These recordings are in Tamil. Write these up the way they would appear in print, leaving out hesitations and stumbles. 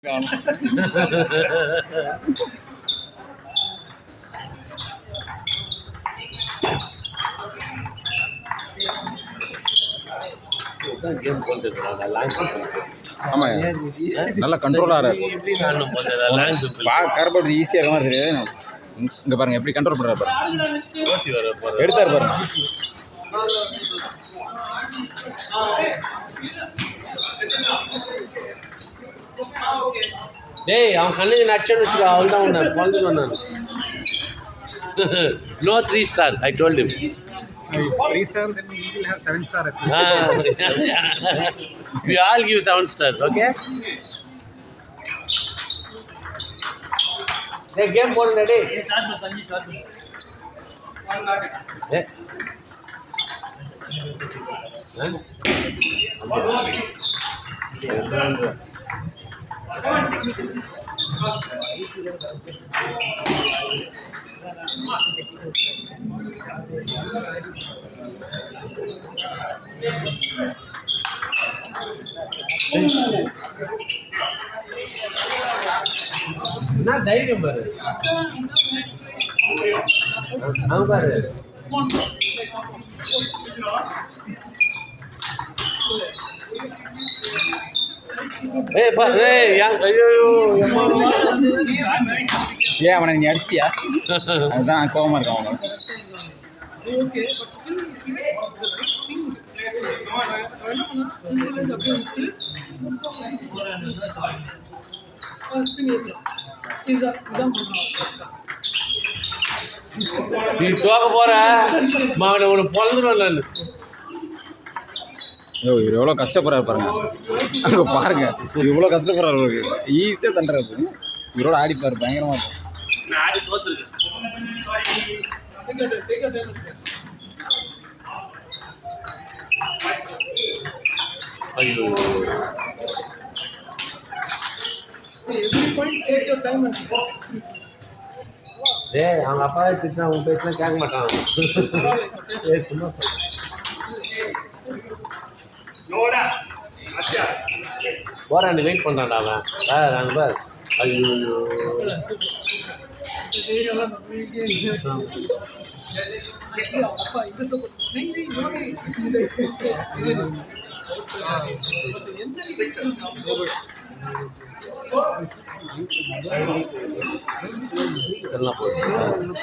ஆமாம், நல்லா கண்ட்ரோலாக கரப்பட்டு ஈஸியாக இருக்க மாதிரி தெரியாது. இங்கே பாருங்க எப்படி கண்ட்ரோல் பண்ணுறாரு பாருங்க, எடுத்தார் பாருங்க. டேய் அவன் கண்ணுக்கு நச்சன்னு வச்சுக்கோ, அவள் தான் ஒன்று குழந்தை நான். No 3 star, I told him. 3 star, then we will have 7 star. We all give 7 star, okay? Hey, game board ready? Hey. Not தைரியம் பாரு, அவன் பாரு. ஏய் பாரு, ஐயோ ஏன் அவனை நீ அடிச்சியா? அதுதான் கோபமாக இருக்கான் அவங்க. நீ தோக்க போற மகனை ஒன்று பிறந்துடும் நான். ஐயோ, இவர் எவ்வளோ கஷ்டப்படுறாரு பாருங்க. அங்கே பாருங்க, இவ்வளோ கஷ்டப்படுறாரு. அவருக்கு ஈஸியாக தண்டுறாரு. இவரோட ஆடிப்பார் பயங்கரமாக இருக்கும். நான் ஆடி தோத்துருக்கேன். ஐயோ டேய் அவங்க அப்பா திட்டினா உன் பேச்சுலாம் கேட்க மாட்டான். போறான், வெயிட் பண்றான்டா அவன். நாங்கள் பார். ஐயோ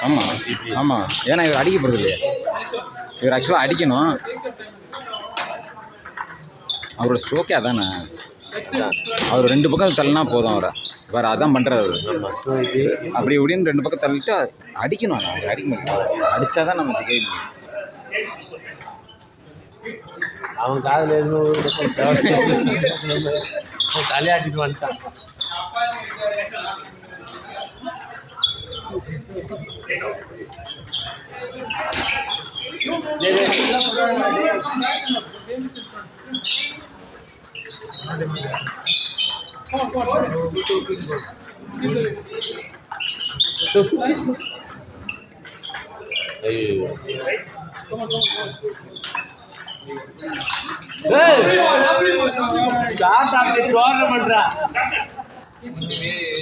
ஆமாம் ஆமாம், ஏன்னா இவர் அடிக்க போகிறது இல்லையா? இவர் ஆக்சுவலாக அடிக்கணும். அவரோட ஸ்ட்ரோக்கே அதானே. அவர் 2 பக்கம் தள்ளினா போதும். அவரை வேறு அதான் பண்ணுறாரு. அப்படி இப்படின்னு 2 பக்கம் தள்ளிட்டு அடிக்கணும். அவர் அடிக்க முடியும். அடித்தா தான் நம்ம ஜெயிக்க முடியும். அவன் காதில் எதுவும் தலையாட்டிட்டு வந்துட்டான்.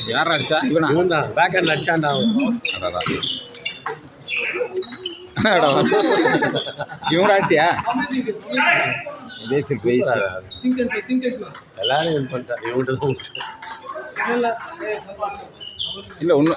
யார் அடிச்சா? இவனா? இவன் தான் பேக் ஹேண்ட் அடிச்சான்டா. இவங்க ஆட்டியா? பேசிக் பேசி எல்லாரும் இது பண்ணிட்டா. இவன்ட்டு தான் இல்லை ஒன்று